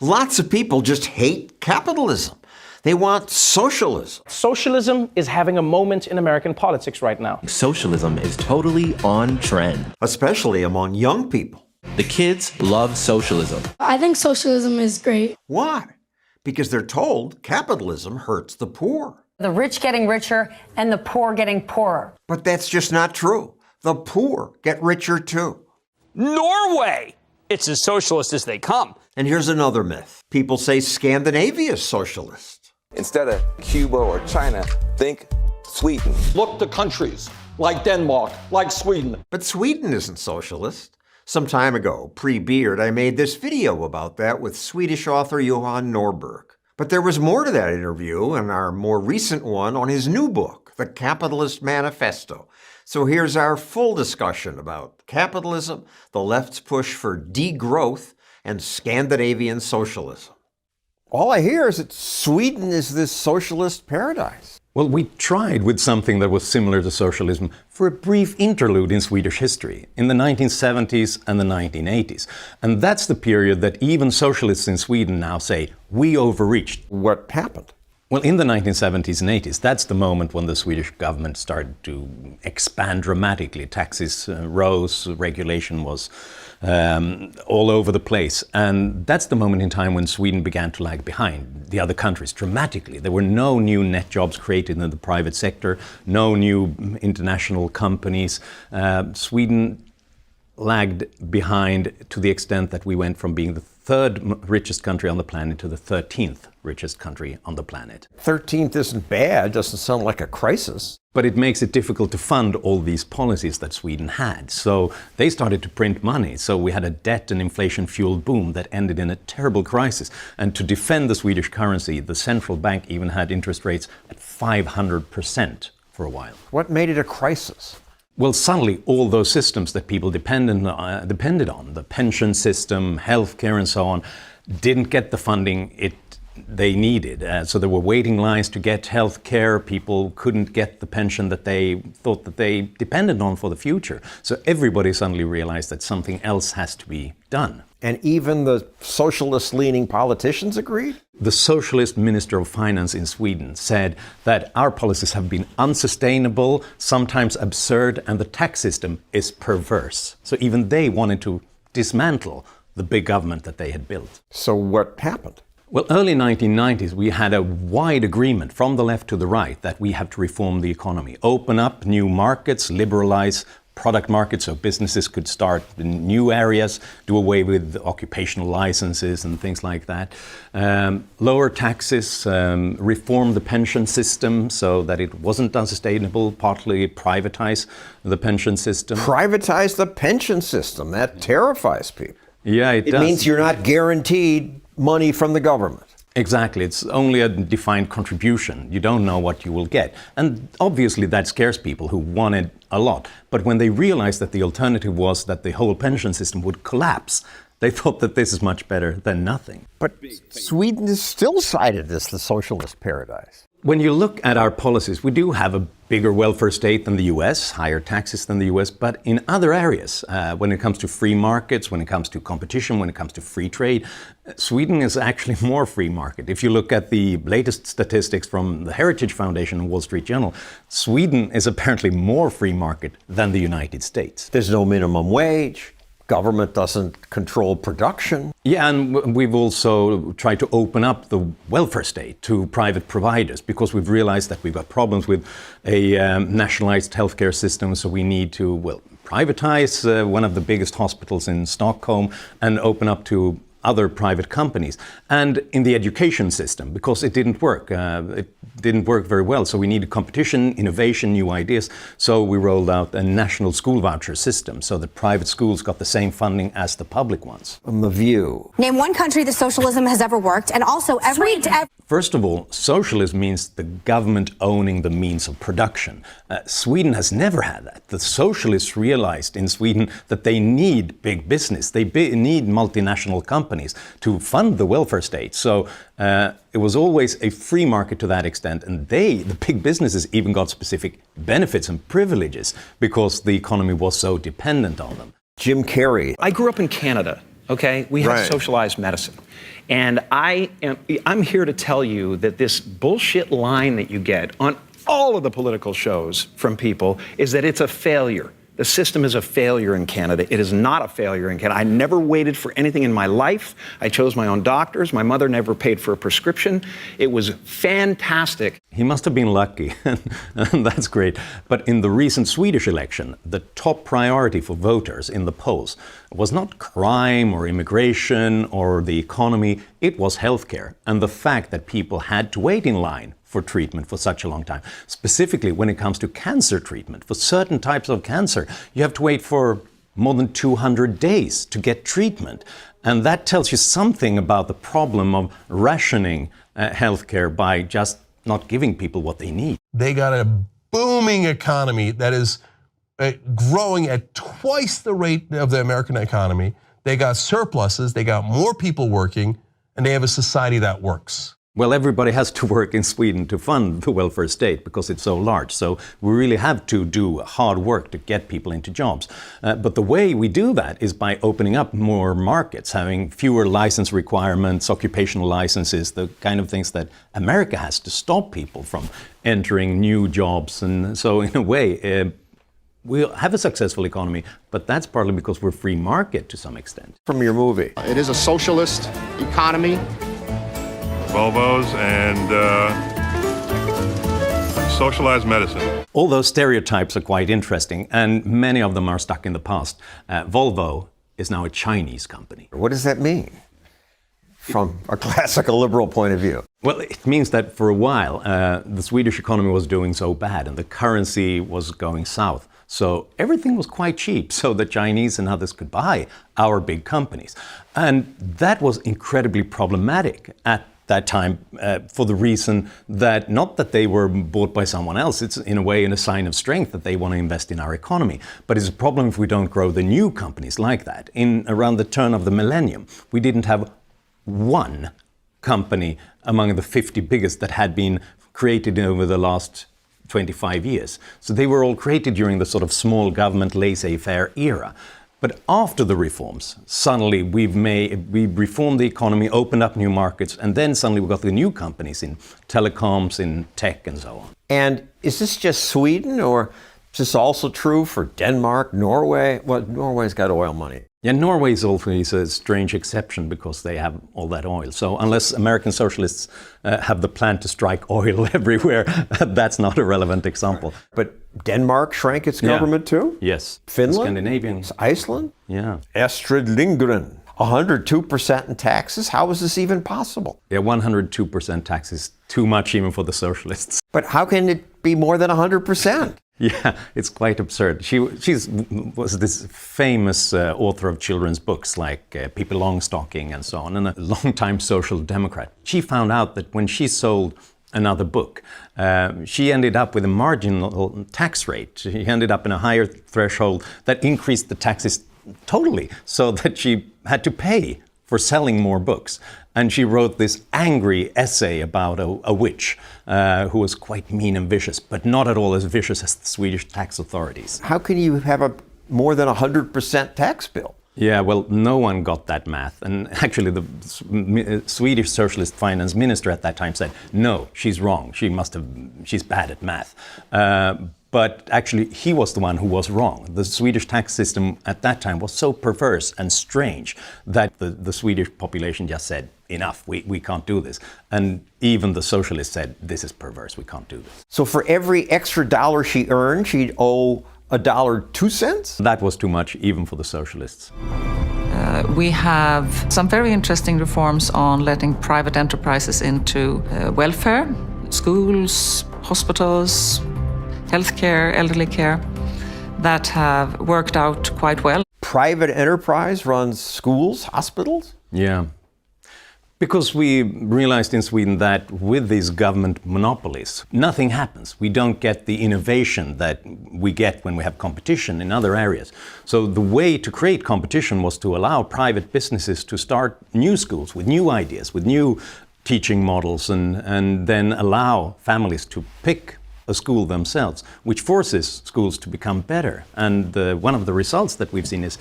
Lots of people just hate capitalism. They want socialism. Socialism is having a moment in American politics right now. Socialism is totally on trend. Especially among young people. The kids love socialism. I think socialism is great. Why? Because they're told capitalism hurts the poor. The rich getting richer and the poor getting poorer. But that's just not true. The poor get richer too. Norway! It's as socialist as they come. And here's another myth. People say Scandinavia is socialist. Instead of Cuba or China, think Sweden. Look to countries like Denmark, like Sweden. But Sweden isn't socialist. Some time ago, pre-Beard, I made this video about that with Swedish author Johan Nوربيرج. But there was more to that interview and our more recent one on his new book, The Capitalist Manifesto. So here's our full discussion about capitalism, the left's push for degrowth, and Scandinavian socialism. All I hear is that Sweden is this socialist paradise. Well, we tried with something that was similar to socialism for a brief interlude in Swedish history in the 1970s and the 1980s. And that's the period that even socialists in Sweden now say, we overreached. What happened? Well, in the 1970s and 80s, that's the moment when the Swedish government started to expand dramatically. Taxes rose, regulation was all over the place. And that's the moment in time when Sweden began to lag behind the other countries dramatically. There were no new net jobs created in the private sector, no new international companies. Sweden lagged behind to the extent that we went from being the third richest country on the planet to the 13th richest country on the planet. 13th isn't bad, doesn't sound like a crisis. But it makes it difficult to fund all these policies that Sweden had. So they started to print money. So we had a debt and inflation-fueled boom that ended in a terrible crisis. And to defend the Swedish currency, the central bank even had interest rates at 500% for a while. What made it a crisis? Well, suddenly all those systems that people depended on, the pension system, healthcare and so on, didn't get the funding they needed. So there were waiting lines to get healthcare. People couldn't get the pension that they thought that they depended on for the future. So everybody suddenly realized that something else has to be done. And even the socialist-leaning politicians agreed? The socialist minister of finance in Sweden said that our policies have been unsustainable, sometimes absurd, and the tax system is perverse. So even they wanted to dismantle the big government that they had built. So what happened? Well, early 1990s, we had a wide agreement from the left to the right that we have to reform the economy, open up new markets, liberalize product markets so businesses could start in new areas, do away with occupational licenses and things like that, lower taxes, reform the pension system so that it wasn't unsustainable, partly privatize the pension system. Privatize the pension system? That terrifies people. Yeah, it does. It means you're not guaranteed money from the government. Exactly. It's only a defined contribution. You don't know what you will get. And obviously that scares people who wanted a lot. But when they realized that the alternative was that the whole pension system would collapse, they thought that this is much better than nothing. But Sweden is still cited as the socialist paradise. When you look at our policies, we do have a bigger welfare state than the US, higher taxes than the US, but in other areas, when it comes to free markets, when it comes to competition, when it comes to free trade, Sweden is actually more free market. If you look at the latest statistics from the Heritage Foundation and Wall Street Journal, Sweden is apparently more free market than the United States. There's no minimum wage. Government doesn't control production. Yeah, and we've also tried to open up the welfare state to private providers because we've realized that we've got problems with a nationalized healthcare system, so we need to, privatize one of the biggest hospitals in Stockholm and open up to other private companies. And in the education system, because it didn't work. It didn't work very well. So we needed competition, innovation, new ideas. So we rolled out a national school voucher system so that private schools got the same funding as the public ones. On The View. Name one country that socialism has ever worked, and also First of all, socialism means the government owning the means of production. Sweden has never had that. The socialists realized in Sweden that they need big business. They need multinational companies to fund the welfare state. So it was always a free market to that extent. And the big businesses, even got specific benefits and privileges because the economy was so dependent on them. Jim Carrey. I grew up in Canada. okay? We have Right. socialized medicine. And I'm here to tell you that this bullshit line that you get on all of the political shows from people is that it's a failure. The system is a failure in Canada. It is not a failure in Canada. I never waited for anything in my life. I chose my own doctors. My mother never paid for a prescription. It was fantastic. He must have been lucky, and that's great. But in the recent Swedish election, the top priority for voters in the polls was not crime or immigration or the economy, it was healthcare and the fact that people had to wait in line for treatment for such a long time. Specifically, when it comes to cancer treatment, for certain types of cancer, you have to wait for more than 200 days to get treatment. And that tells you something about the problem of rationing healthcare by just not giving people what they need. They got a booming economy that is growing at twice the rate of the American economy. They got surpluses, they got more people working, and they have a society that works. Well, everybody has to work in Sweden to fund the welfare state because it's so large. So we really have to do hard work to get people into jobs. But the way we do that is by opening up more markets, having fewer license requirements, occupational licenses, the kind of things that America has to stop people from entering new jobs. And so in a way, we'll have a successful economy, but that's partly because we're free market to some extent. From your movie. It is a socialist economy. Volvos and socialized medicine. All those stereotypes are quite interesting, and many of them are stuck in the past. Volvo is now a Chinese company. What does that mean from a classical liberal point of view? Well, it means that for a while, the Swedish economy was doing so bad and the currency was going south. So everything was quite cheap, so the Chinese and others could buy our big companies. And that was incredibly problematic at that time for the reason that not that they were bought by someone else, it's in a way a sign of strength that they want to invest in our economy. But it's a problem if we don't grow the new companies like that. In around the turn of the millennium, we didn't have one company among the 50 biggest that had been created over the last 25 years. So they were all created during the sort of small government laissez-faire era. But after the reforms, suddenly we reformed the economy, opened up new markets, and then suddenly we got the new companies in telecoms, in tech, and so on. And is this just Sweden, or is this also true for Denmark, Norway? Well, Norway's got oil money. Yeah, Norway is also a strange exception because they have all that oil. So unless American socialists have the plan to strike oil everywhere, that's not a relevant example. But Denmark shrank its government too? Yes. Finland? Scandinavian. Iceland? Yeah. Astrid Lindgren, 102% in taxes? How is this even possible? Yeah, 102% tax is too much even for the socialists. But how can it be more than 100%? Yeah, it's quite absurd. She was this famous author of children's books like Pippi Longstocking and so on, and a long-time social democrat. She found out that when she sold another book, she ended up with a marginal tax rate. She ended up in a higher threshold that increased the taxes totally, so that she had to pay for selling more books. And she wrote this angry essay about a witch who was quite mean and vicious, but not at all as vicious as the Swedish tax authorities. How can you have a more than 100% tax bill? Yeah, well, no one got that math. And actually, the Swedish socialist finance minister at that time said, no, she's wrong. She's bad at math. But actually, he was the one who was wrong. The Swedish tax system at that time was so perverse and strange that the Swedish population just said, enough, we can't do this. And even the socialists said, this is perverse, we can't do this. So for every extra dollar she earned, she'd owe $1.02? That was too much, even for the socialists. We have some very interesting reforms on letting private enterprises into welfare, schools, hospitals, healthcare, elderly care, that have worked out quite well. Private enterprise runs schools, hospitals? Yeah. Because we realized in Sweden that with these government monopolies, nothing happens. We don't get the innovation that we get when we have competition in other areas. So the way to create competition was to allow private businesses to start new schools with new ideas, with new teaching models, and then allow families to pick a school themselves, which forces schools to become better. And one of the results that we've seen is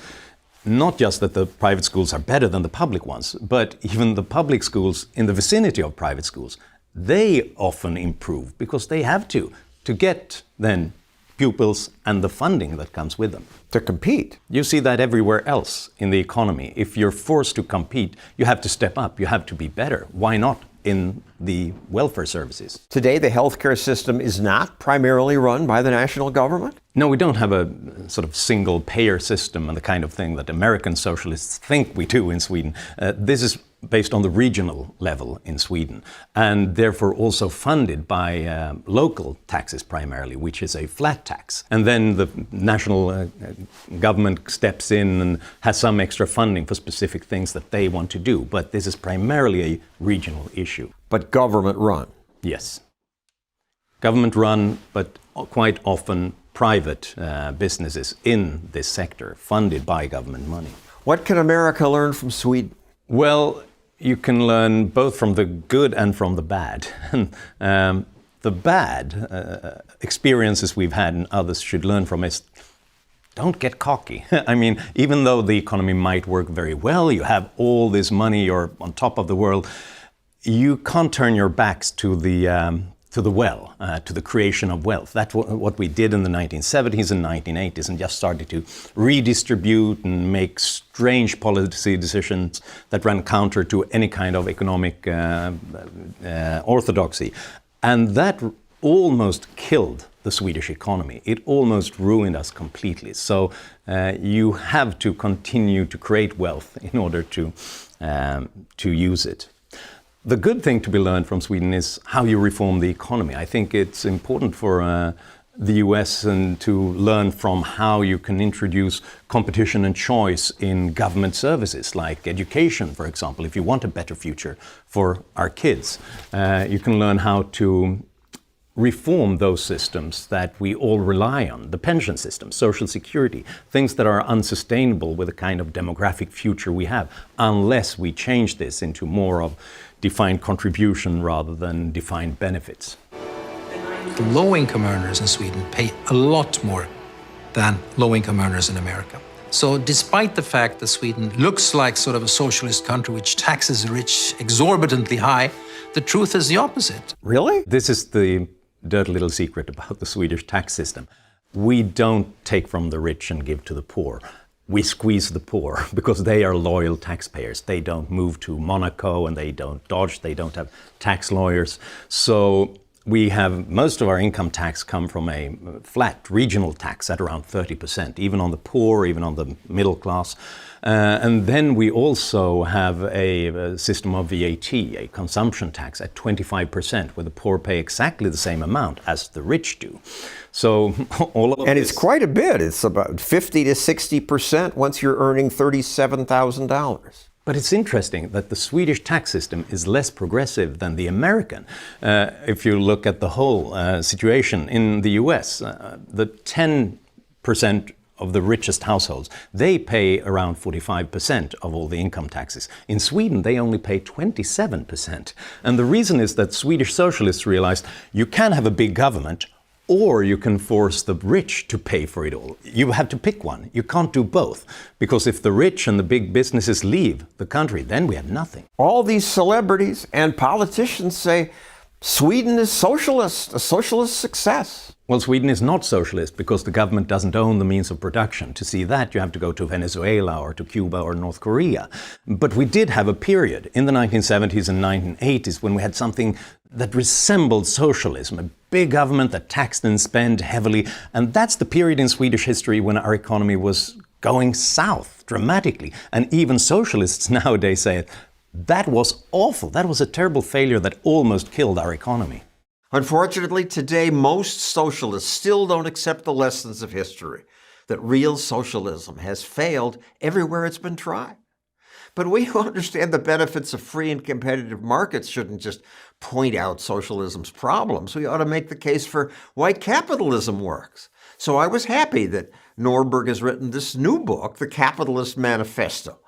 Not just that the private schools are better than the public ones, but even the public schools in the vicinity of private schools, they often improve because they have to get then pupils and the funding that comes with them. To compete. You see that everywhere else in the economy. If you're forced to compete, you have to step up, you have to be better. Why not in the welfare services? Today, the healthcare system is not primarily run by the national government? No, we don't have a sort of single payer system and the kind of thing that American socialists think we do in Sweden. This is based on the regional level in Sweden, and therefore also funded by local taxes primarily, which is a flat tax. And then the national government steps in and has some extra funding for specific things that they want to do. But this is primarily a regional issue. But government run? Yes. Government run, but quite often private businesses in this sector, funded by government money. What can America learn from Sweden? Well, you can learn both from the good and from the bad. The bad experiences we've had and others should learn from is don't get cocky. I mean, even though the economy might work very well, you have all this money, you're on top of the world, you can't turn your backs to the to the creation of wealth. That's what we did in the 1970s and 1980s, and just started to redistribute and make strange policy decisions that ran counter to any kind of economic orthodoxy. And that almost killed the Swedish economy. It almost ruined us completely. So you have to continue to create wealth in order to use it. The good thing to be learned from Sweden is how you reform the economy. I think it's important for the US and to learn from how you can introduce competition and choice in government services, like education, for example. If you want a better future for our kids, you can learn how to reform those systems that we all rely on, the pension system, social security, things that are unsustainable with the kind of demographic future we have, unless we change this into more of defined contribution rather than defined benefits. The low-income earners in Sweden pay a lot more than low-income earners in America. So despite the fact that Sweden looks like sort of a socialist country which taxes the rich exorbitantly high, the truth is the opposite. Really? This is the dirty little secret about the Swedish tax system. We don't take from the rich and give to the poor. We squeeze the poor because they are loyal taxpayers. They don't move to Monaco and they don't dodge, they don't have tax lawyers. So we have most of our income tax come from a flat regional tax at around 30%, even on the poor, even on the middle class. And then we also have a system of VAT, a consumption tax at 25%, where the poor pay exactly the same amount as the rich do. So all of And it's quite a bit. It's about 50 to 60% once you're earning $37,000. But it's interesting that the Swedish tax system is less progressive than the American. If you look at the whole situation in the US, the 10% of the richest households, they pay around 45% of all the income taxes. In Sweden, they only pay 27%. And the reason is that Swedish socialists realized you can have a big government, or you can force the rich to pay for it all. You have to pick one. You can't do both. Because if the rich and the big businesses leave the country, then we have nothing. All these celebrities and politicians say Sweden is socialist, a socialist success. Well, Sweden is not socialist because the government doesn't own the means of production. To see that, you have to go to Venezuela or to Cuba or North Korea. But we did have a period in the 1970s and 1980s when we had something that resembled socialism, a big government that taxed and spent heavily. And that's the period in Swedish history when our economy was going south dramatically. And even socialists nowadays say that was awful. That was a terrible failure that almost killed our economy. Unfortunately, today, most socialists still don't accept the lessons of history, that real socialism has failed everywhere it's been tried. But we who understand the benefits of free and competitive markets shouldn't just point out socialism's problems. We ought to make the case for why capitalism works. So I was happy that Nوربيرج has written this new book, The Capitalist Manifesto.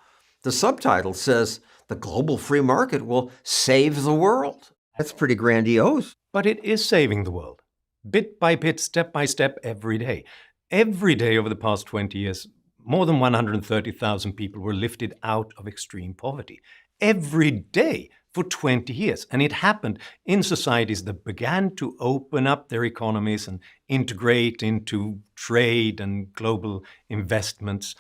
The subtitle says, "The global free market will save the world." That's pretty grandiose. But it is saving the world. Bit by bit, step by step, every day. Every day over the past 20 years, more than 130,000 people were lifted out of extreme poverty every day for 20 years. And it happened in societies that began to open up their economies and integrate into trade and global investments.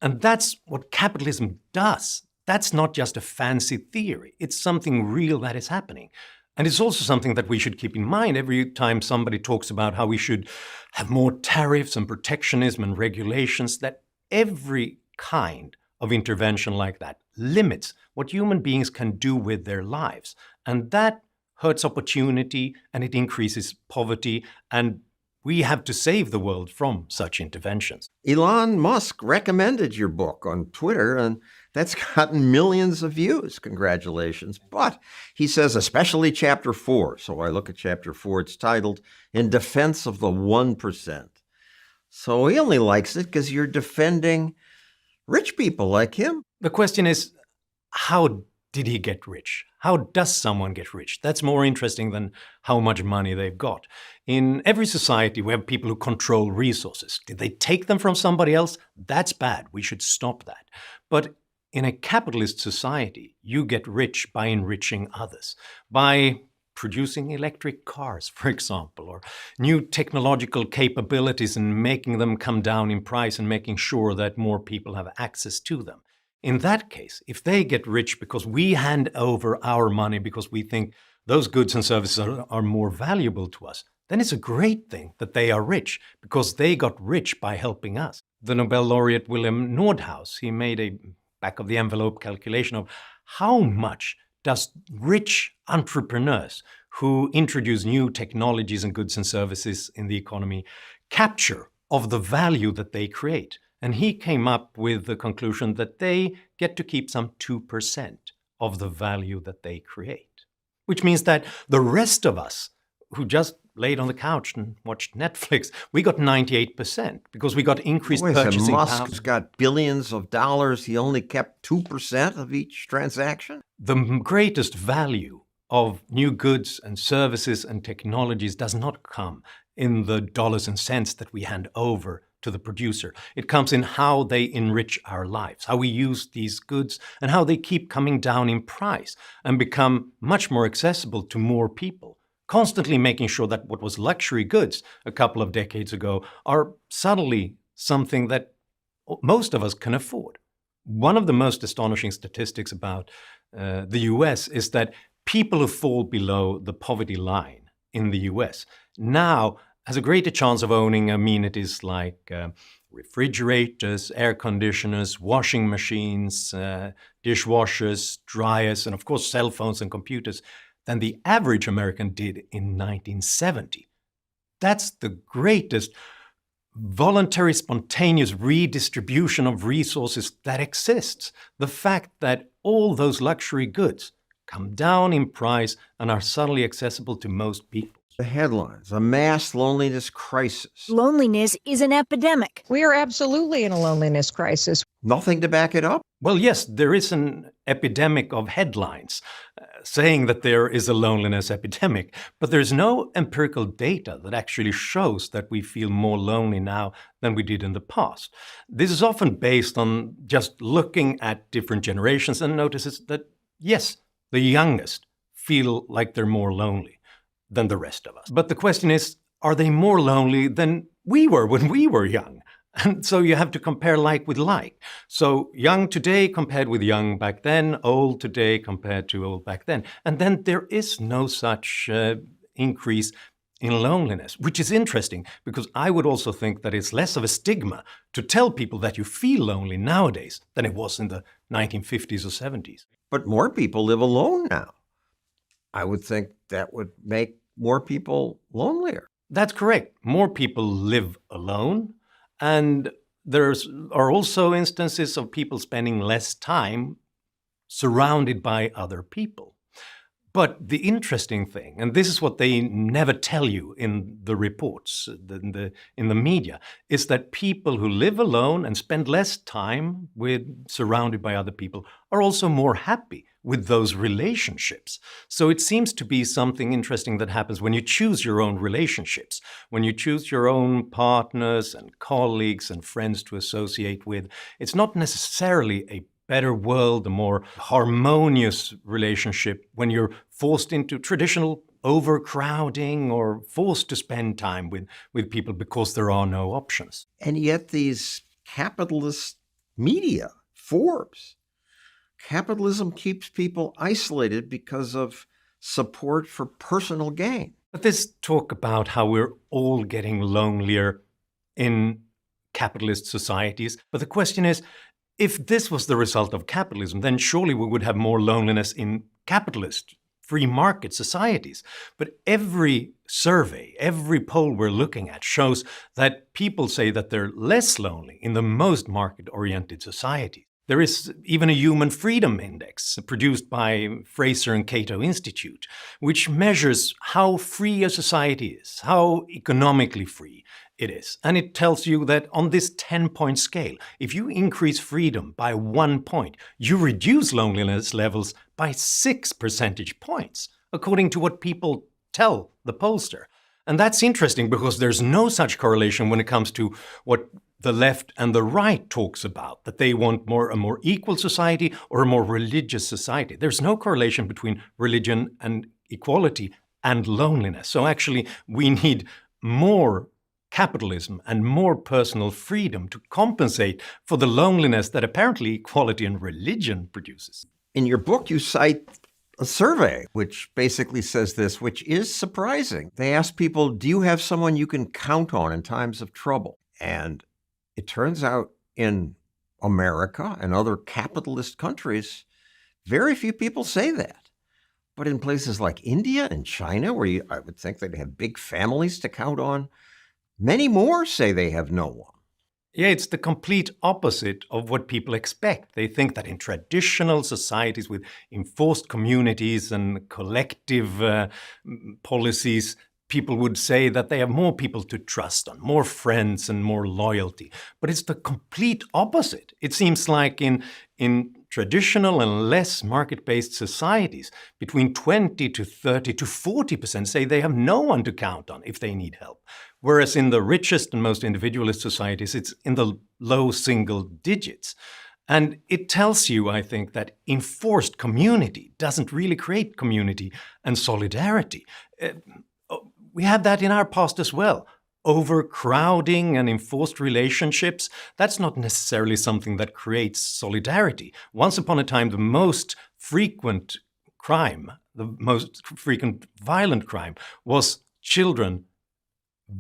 And that's what capitalism does. That's not just a fancy theory. It's something real that is happening. And it's also something that we should keep in mind every time somebody talks about how we should have more tariffs and protectionism and regulations, that every kind of intervention like that limits what human beings can do with their lives. And that hurts opportunity and it increases poverty. And we have to save the world from such interventions. Elon Musk recommended your book on Twitter, and that's gotten millions of views. Congratulations. But he says, especially chapter 4. So I look at chapter 4, it's titled, In Defense of the 1%. So he only likes it because you're defending rich people like him. The question is, how did he get rich? How does someone get rich? That's more interesting than how much money they've got. In every society, we have people who control resources. Did they take them from somebody else? That's bad. We should stop that. But in a capitalist society, you get rich by enriching others, by producing electric cars, for example, or new technological capabilities and making them come down in price and making sure that more people have access to them. In that case, if they get rich because we hand over our money because we think those goods and services are more valuable to us, then it's a great thing that they are rich because they got rich by helping us. The Nobel laureate William Nordhaus, he made a back-of-the-envelope calculation of how much does rich entrepreneurs who introduce new technologies and goods and services in the economy capture of the value that they create. And he came up with the conclusion that they get to keep some 2% of the value that they create, which means that the rest of us who just laid on the couch and watched Netflix, we got 98% because we got increased purchasing power. Musk's got billions of dollars. He only kept 2% of each transaction? The greatest value of new goods and services and technologies does not come in the dollars and cents that we hand over to the producer. It comes in how they enrich our lives, how we use these goods, and how they keep coming down in price and become much more accessible to more people. Constantly making sure that what was luxury goods a couple of decades ago are suddenly something that most of us can afford. One of the most astonishing statistics about the US is that people who fall below the poverty line in the US now has a greater chance of owning amenities like refrigerators, air conditioners, washing machines, dishwashers, dryers, and of course cell phones and computers than the average American did in 1970. That's the greatest voluntary, spontaneous redistribution of resources that exists. The fact that all those luxury goods come down in price and are suddenly accessible to most people. The headlines, a mass loneliness crisis. Loneliness is an epidemic. We are absolutely in a loneliness crisis. Nothing to back it up? Well, yes, there is an epidemic of headlines saying that there is a loneliness epidemic, but there's no empirical data that actually shows that we feel more lonely now than we did in the past. This is often based on just looking at different generations and notices that, yes, the youngest feel like they're more lonely than the rest of us. But the question is, are they more lonely than we were when we were young? And so you have to compare like with like. So young today compared with young back then, old today compared to old back then. And then there is no such increase in loneliness, which is interesting because I would also think that it's less of a stigma to tell people that you feel lonely nowadays than it was in the 1950s or 70s. But more people live alone now. I would think that would make more people lonelier. That's correct. More people live alone. And there are also instances of people spending less time surrounded by other people. But the interesting thing, and this is what they never tell you in the reports, in the media, is that people who live alone and spend less time surrounded by other people are also more happy with those relationships. So it seems to be something interesting that happens when you choose your own relationships, when you choose your own partners and colleagues and friends to associate with. It's not necessarily a better world, a more harmonious relationship when you're forced into traditional overcrowding or forced to spend time with people because there are no options. And yet these capitalist media, Forbes, capitalism keeps people isolated because of support for personal gain. But this talk about how we're all getting lonelier in capitalist societies. But the question is, if this was the result of capitalism, then surely we would have more loneliness in capitalist free market societies. But every survey, every poll we're looking at shows that people say that they're less lonely in the most market-oriented societies. There is even a human freedom index produced by Fraser and Cato Institute, which measures how free a society is, how economically free it is. And it tells you that on this 10-point scale, if you increase freedom by 1 point, you reduce loneliness levels by 6 percentage points, according to what people tell the pollster. And that's interesting because there's no such correlation when it comes to what the left and the right talks about, that they want a more equal society or a more religious society. There's no correlation between religion and equality and loneliness. So actually, we need more capitalism and more personal freedom to compensate for the loneliness that apparently equality and religion produces. In your book, you cite a survey which basically says this, which is surprising. They ask people, do you have someone you can count on in times of trouble? And it turns out in America and other capitalist countries, very few people say that. But in places like India and China, where I would think they'd have big families to count on, many more say they have no one. Yeah, it's the complete opposite of what people expect. They think that in traditional societies with enforced communities and collective policies, people would say that they have more people to trust on, more friends and more loyalty. But it's the complete opposite. It seems like in traditional and less market-based societies, between 20 to 30 to 40% say they have no one to count on if they need help. Whereas in the richest and most individualist societies, it's in the low single digits. And it tells you, I think, that enforced community doesn't really create community and solidarity. We had that in our past as well. Overcrowding and enforced relationships, that's not necessarily something that creates solidarity. Once upon a time, the most frequent crime, the most frequent violent crime was children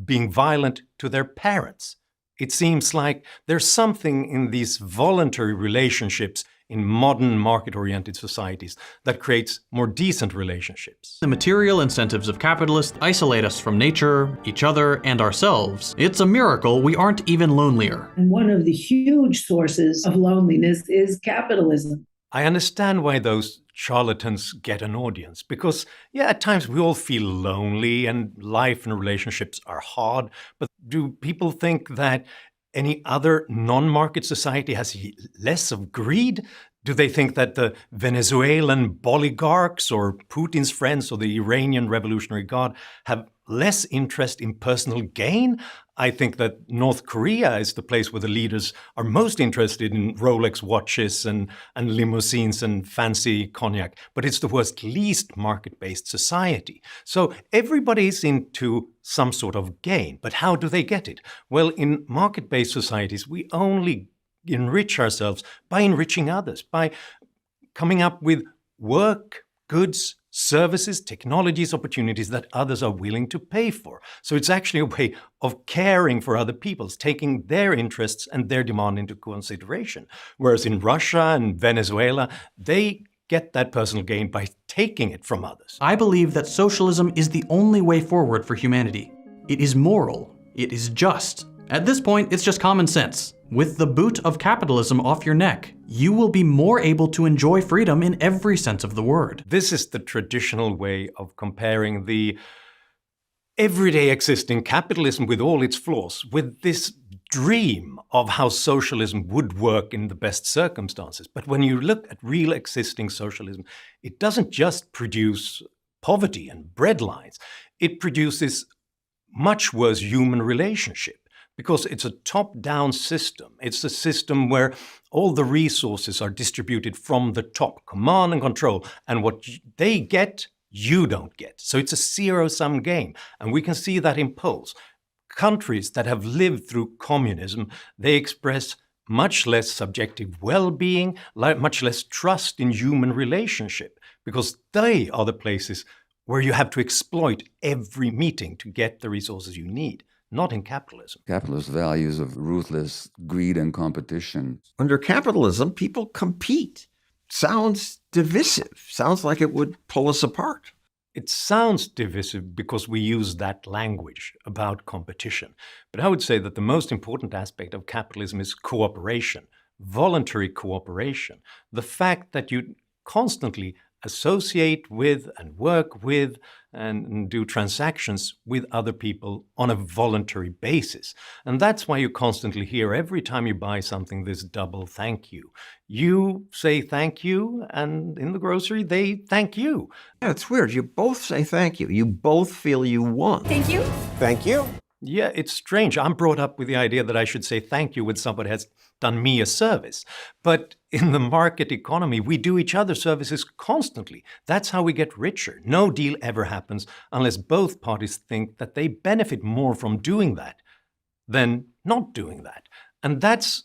being violent to their parents. It seems like there's something in these voluntary relationships in modern market-oriented societies that creates more decent relationships. The material incentives of capitalists isolate us from nature, each other, and ourselves. It's a miracle we aren't even lonelier. And one of the huge sources of loneliness is capitalism. I understand why those charlatans get an audience, because, yeah, at times we all feel lonely and life and relationships are hard, but do people think that any other non-market society has less of greed? Do they think that the Venezuelan oligarchs or Putin's friends or the Iranian Revolutionary Guard have less interest in personal gain? I think that North Korea is the place where the leaders are most interested in Rolex watches and limousines and fancy cognac, but it's the worst, least market-based society. So everybody's into some sort of gain, but how do they get it? Well, in market-based societies, we only enrich ourselves by enriching others, by coming up with work, goods, services, technologies, opportunities that others are willing to pay for. So it's actually a way of caring for other people, taking their interests and their demand into consideration. Whereas in Russia and Venezuela, they get that personal gain by taking it from others. I believe that socialism is the only way forward for humanity. It is moral. It is just. At this point, it's just common sense. With the boot of capitalism off your neck, you will be more able to enjoy freedom in every sense of the word. This is the traditional way of comparing the everyday existing capitalism with all its flaws with this dream of how socialism would work in the best circumstances. But when you look at real existing socialism, it doesn't just produce poverty and breadlines. It produces much worse human relationship because it's a top-down system. It's a system where all the resources are distributed from the top, command and control, and what they get, you don't get. So it's a zero-sum game, and we can see that in polls. Countries that have lived through communism, they express much less subjective well-being, much less trust in human relationship, because they are the places where you have to exploit every meeting to get the resources you need, not in capitalism. Capitalist values of ruthless greed and competition. Under capitalism, people compete. Sounds divisive. Sounds like it would pull us apart. It sounds divisive because we use that language about competition. But I would say that the most important aspect of capitalism is cooperation, voluntary cooperation. The fact that you constantly associate with and work with and do transactions with other people on a voluntary basis. And that's why you constantly hear every time you buy something this double thank you. You say thank you, and in the grocery, they thank you. Yeah, it's weird. You both say thank you. You both feel you won. Thank you. Thank you. Yeah, it's strange. I'm brought up with the idea that I should say thank you when somebody has done me a service. But in the market economy, we do each other services constantly. That's how we get richer. No deal ever happens unless both parties think that they benefit more from doing that than not doing that. And that's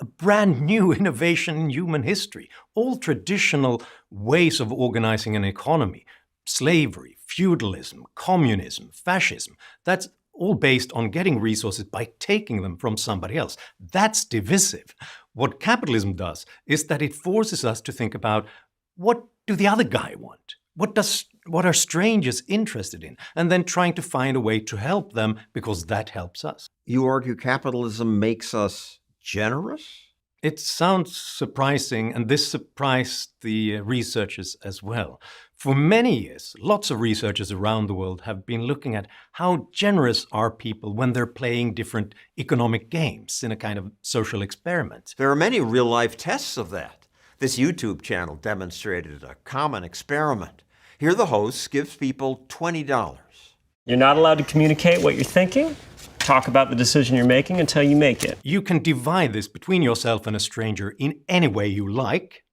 a brand new innovation in human history. All traditional ways of organizing an economy, slavery, feudalism, communism, fascism, that's all based on getting resources by taking them from somebody else. That's divisive. What capitalism does is that it forces us to think about, what do the other guy want? What are strangers interested in? And then trying to find a way to help them because that helps us. You argue capitalism makes us generous? It sounds surprising, and this surprised the researchers as well. For many years, lots of researchers around the world have been looking at how generous are people when they're playing different economic games in a kind of social experiment. There are many real-life tests of that. This YouTube channel demonstrated a common experiment. Here the host gives people $20. You're not allowed to communicate what you're thinking, talk about the decision you're making until you make it. You can divide this between yourself and a stranger in any way you like,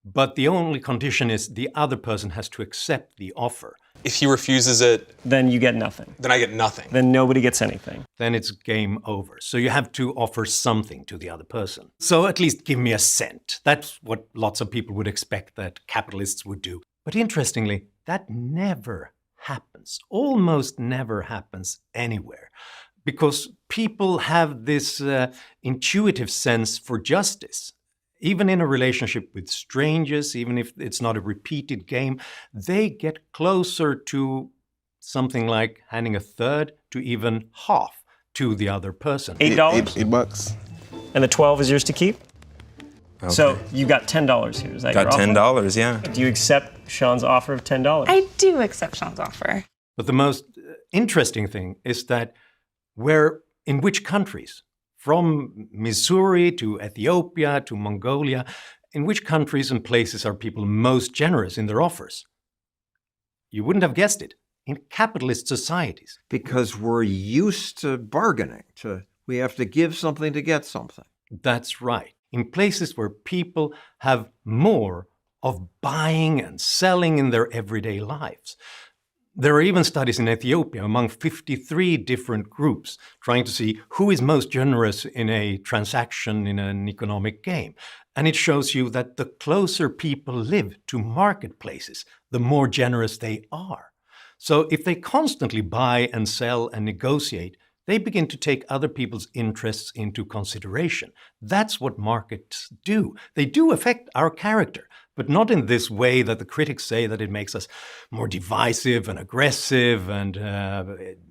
but the only condition is the other person has to accept the offer. If he refuses it, then you get nothing. Then I get nothing. Then nobody gets anything. Then it's game over. So you have to offer something to the other person. So at least give me a cent. That's what lots of people would expect that capitalists would do. But interestingly, that never happens, almost never happens anywhere, because people have this intuitive sense for justice. Even in a relationship with strangers, even if it's not a repeated game, they get closer to something like handing a third to even half to the other person. $8? $8. And the 12 is yours to keep? Okay. So you got $10 here. Is that got your offer? $10, yeah. Do you accept Sean's offer of $10? I do accept Sean's offer. But the most interesting thing is that in which countries, from Missouri to Ethiopia to Mongolia, in which countries and places are people most generous in their offers? You wouldn't have guessed it. In capitalist societies. Because we're used to bargaining. We have to give something to get something. That's right. In places where people have more of buying and selling in their everyday lives. There are even studies in Ethiopia among 53 different groups trying to see who is most generous in a transaction in an economic game. And it shows you that the closer people live to marketplaces, the more generous they are. So if they constantly buy and sell and negotiate, they begin to take other people's interests into consideration. That's what markets do. They do affect our character, but not in this way that the critics say that it makes us more divisive and aggressive and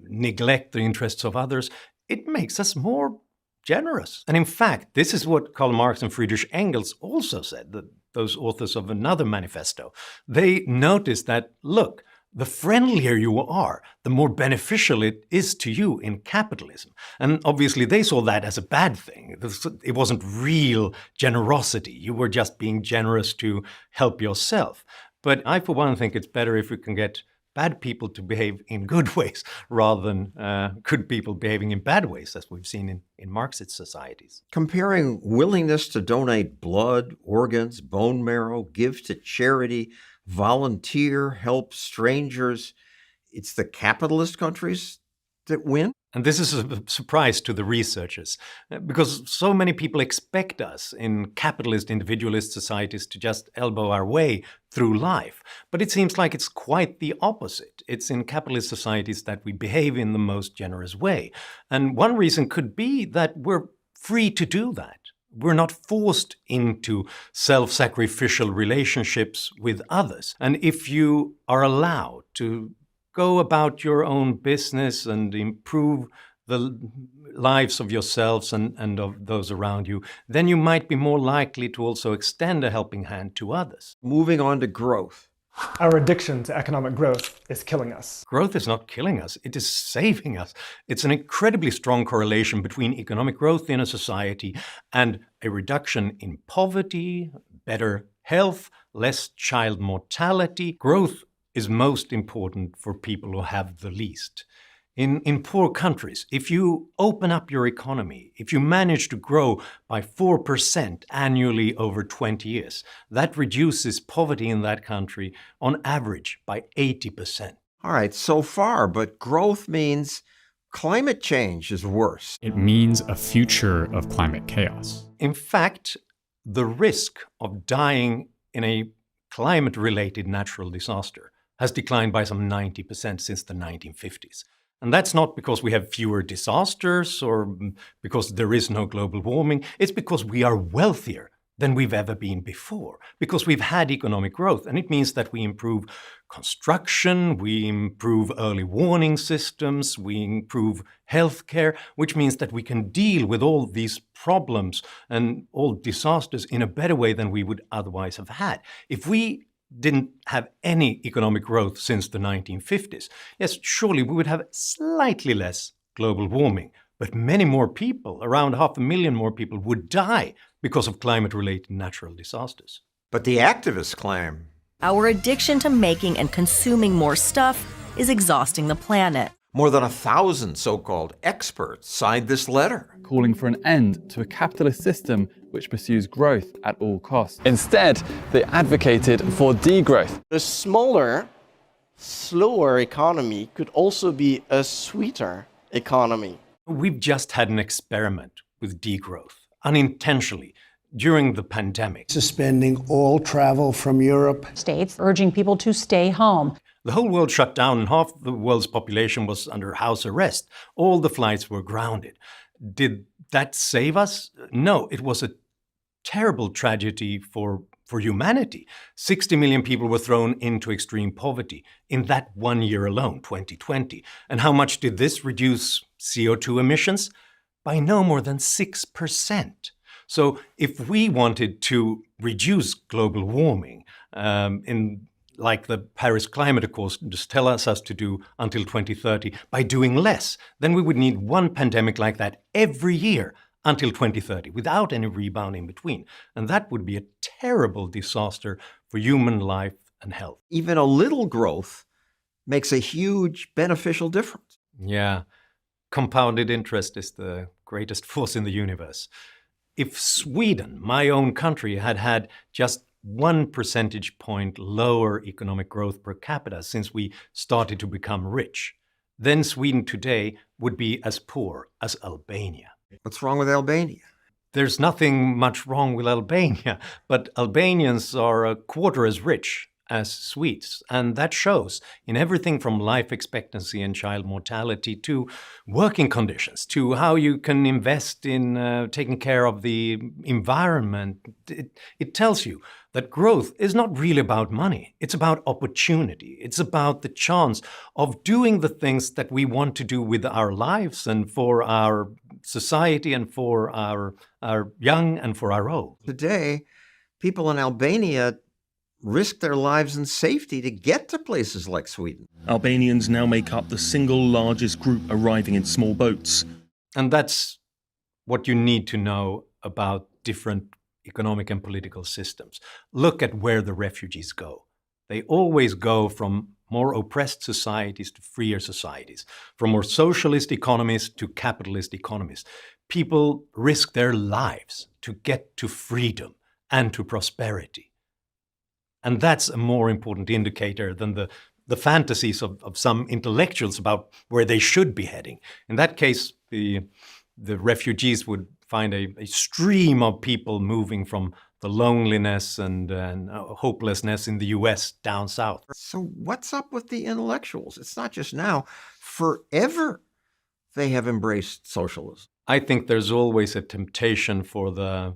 neglect the interests of others. It makes us more generous. And in fact, this is what Karl Marx and Friedrich Engels also said, those authors of another manifesto. They noticed that, look, the friendlier you are, the more beneficial it is to you in capitalism. And obviously they saw that as a bad thing. It wasn't real generosity. You were just being generous to help yourself. But I, for one, think it's better if we can get bad people to behave in good ways rather than good people behaving in bad ways, as we've seen in Marxist societies. Comparing willingness to donate blood, organs, bone marrow, give to charity, volunteer, help strangers, it's the capitalist countries that win? And this is a surprise to the researchers, because so many people expect us in capitalist, individualist societies to just elbow our way through life. But it seems like it's quite the opposite. It's in capitalist societies that we behave in the most generous way. And one reason could be that we're free to do that. We're not forced into self-sacrificial relationships with others. And if you are allowed to go about your own business and improve the lives of yourselves and of those around you, then you might be more likely to also extend a helping hand to others. Moving on to growth. Our addiction to economic growth is killing us. Growth is not killing us, it is saving us. It's an incredibly strong correlation between economic growth in a society and a reduction in poverty, better health, less child mortality. Growth is most important for people who have the least. In poor countries, if you open up your economy, if you manage to grow by 4% annually over 20 years, that reduces poverty in that country on average by 80%. All right, so far, but growth means climate change is worse. It means a future of climate chaos. In fact, the risk of dying in a climate-related natural disaster has declined by some 90% since the 1950s. And that's not because we have fewer disasters or because there is no global warming. It's because we are wealthier than we've ever been before, because we've had economic growth. And it means that we improve construction, we improve early warning systems, we improve healthcare, which means that we can deal with all these problems and all disasters in a better way than we would otherwise have had. If we didn't have any economic growth since the 1950s, yes, surely we would have slightly less global warming, but many more people, around 500,000 more people, would die because of climate-related natural disasters. But the activists claim our addiction to making and consuming more stuff is exhausting the planet. More than 1,000 so-called experts signed this letter, calling for an end to a capitalist system which pursues growth at all costs. Instead, they advocated for degrowth. A smaller, slower economy could also be a sweeter economy. We've just had an experiment with degrowth, unintentionally, during the pandemic. Suspending all travel from Europe. States urging people to stay home. The whole world shut down and half the world's population was under house arrest. All the flights were grounded. Did that save us? No, it was a terrible tragedy for humanity. 60 million people were thrown into extreme poverty in that 1 year alone, 2020. And how much did this reduce CO2 emissions? By no more than 6%. So if we wanted to reduce global warming like the Paris Climate Accords just tell us to do until 2030, by doing less, then we would need one pandemic like that every year until 2030, without any rebound in between. And that would be a terrible disaster for human life and health. Even a little growth makes a huge beneficial difference. Yeah, compounded interest is the greatest force in the universe. If Sweden, my own country, had had just 1 percentage point lower economic growth per capita since we started to become rich, then Sweden today would be as poor as Albania. What's wrong with Albania? There's nothing much wrong with Albania, but Albanians are a quarter as rich as Swedes, and that shows in everything from life expectancy and child mortality to working conditions, to how you can invest in taking care of the environment. It tells you that growth is not really about money. It's about opportunity. It's about the chance of doing the things that we want to do with our lives and for our society and for our young and for our old. Today, people in Albania risk their lives and safety to get to places like Sweden. Albanians now make up the single largest group arriving in small boats. And that's what you need to know about different economic and political systems. Look at where the refugees go. They always go from more oppressed societies to freer societies, from more socialist economies to capitalist economies. People risk their lives to get to freedom and to prosperity. And that's a more important indicator than the fantasies of some intellectuals about where they should be heading. In that case, the refugees would find a stream of people moving from the loneliness and hopelessness in the US down south. So what's up with the intellectuals? It's not just now. Forever they have embraced socialism. I think there's always a temptation for the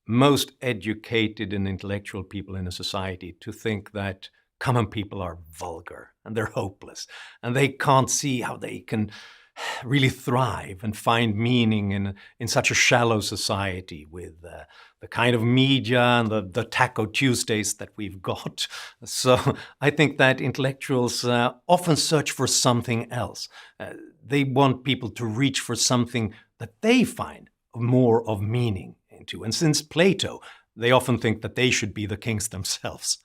most educated and intellectual people in a society to think that common people are vulgar and they're hopeless and they can't see how they can really thrive and find meaning in such a shallow society with the kind of media and the Taco Tuesdays that we've got. So I think that intellectuals often search for something else. They want people to reach for something that they find more of meaning into. And since Plato, they often think that they should be the kings themselves.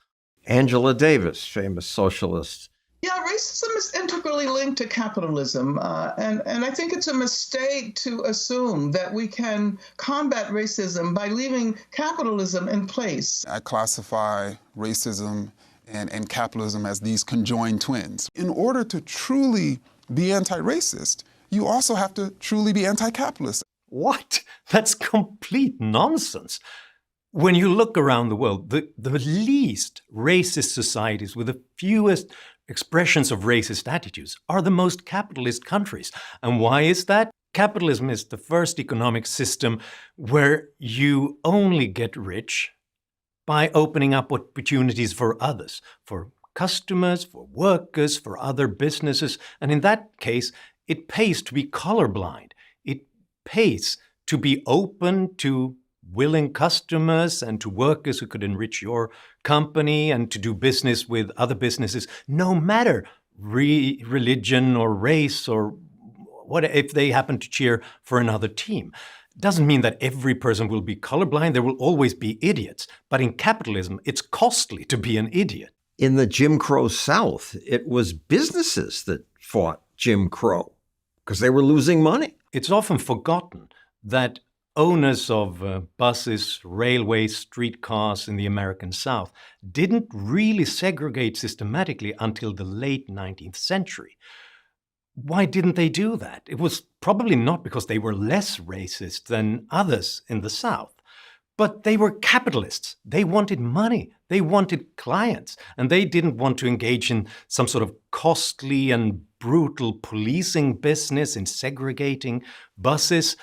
Angela Davis, famous socialist. Yeah, racism is integrally linked to capitalism, and I think it's a mistake to assume that we can combat racism by leaving capitalism in place. I classify racism and capitalism as these conjoined twins. In order to truly be anti-racist, you also have to truly be anti-capitalist. What? That's complete nonsense. When you look around the world, the least racist societies with the fewest expressions of racist attitudes are the most capitalist countries. And why is that? Capitalism is the first economic system where you only get rich by opening up opportunities for others, for customers, for workers, for other businesses. And in that case, it pays to be colorblind. It pays to be open to willing customers and to workers who could enrich your company and to do business with other businesses, no matter religion or race or what if they happen to cheer for another team. Doesn't mean that every person will be colorblind. There will always be idiots. But in capitalism, it's costly to be an idiot. In the Jim Crow South, it was businesses that fought Jim Crow because they were losing money. It's often forgotten that owners of buses, railways, streetcars in the American South didn't really segregate systematically until the late 19th century. Why didn't they do that? It was probably not because they were less racist than others in the South, but they were capitalists. They wanted money. They wanted clients, and they didn't want to engage in some sort of costly and brutal policing business in segregating buses.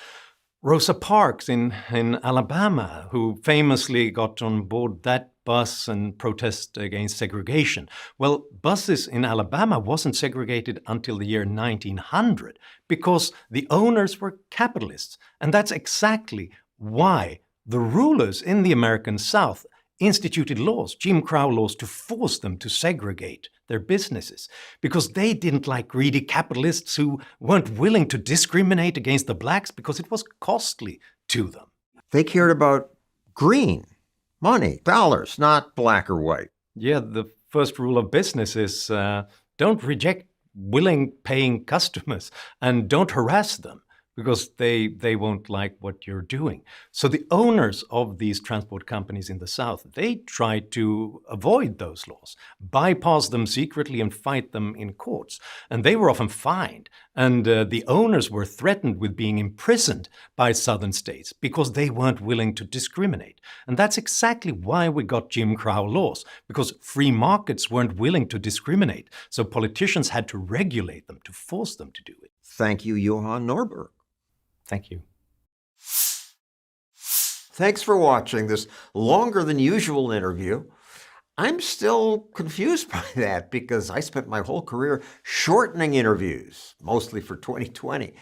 Rosa Parks in Alabama, who famously got on board that bus and protested against segregation. Well, buses in Alabama wasn't segregated until the year 1900 because the owners were capitalists. And that's exactly why the rulers in the American South instituted laws, Jim Crow laws, to force them to segregate their businesses, because they didn't like greedy capitalists who weren't willing to discriminate against the blacks because it was costly to them. They cared about green, money, dollars, not black or white. Yeah, the first rule of business is don't reject willing paying customers and don't harass them, because they won't like what you're doing. So the owners of these transport companies in the South, they tried to avoid those laws, bypass them secretly and fight them in courts. And they were often fined. And the owners were threatened with being imprisoned by southern states because they weren't willing to discriminate. And that's exactly why we got Jim Crow laws, because free markets weren't willing to discriminate. So politicians had to regulate them, to force them to do it. Thank you, Johan Norberg. Thank you. Thanks for watching this longer than usual interview. I'm still confused by that because I spent my whole career shortening interviews, mostly for 2020.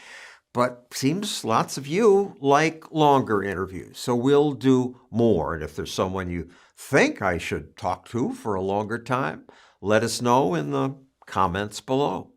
But seems lots of you like longer interviews, so we'll do more. And if there's someone you think I should talk to for a longer time, let us know in the comments below.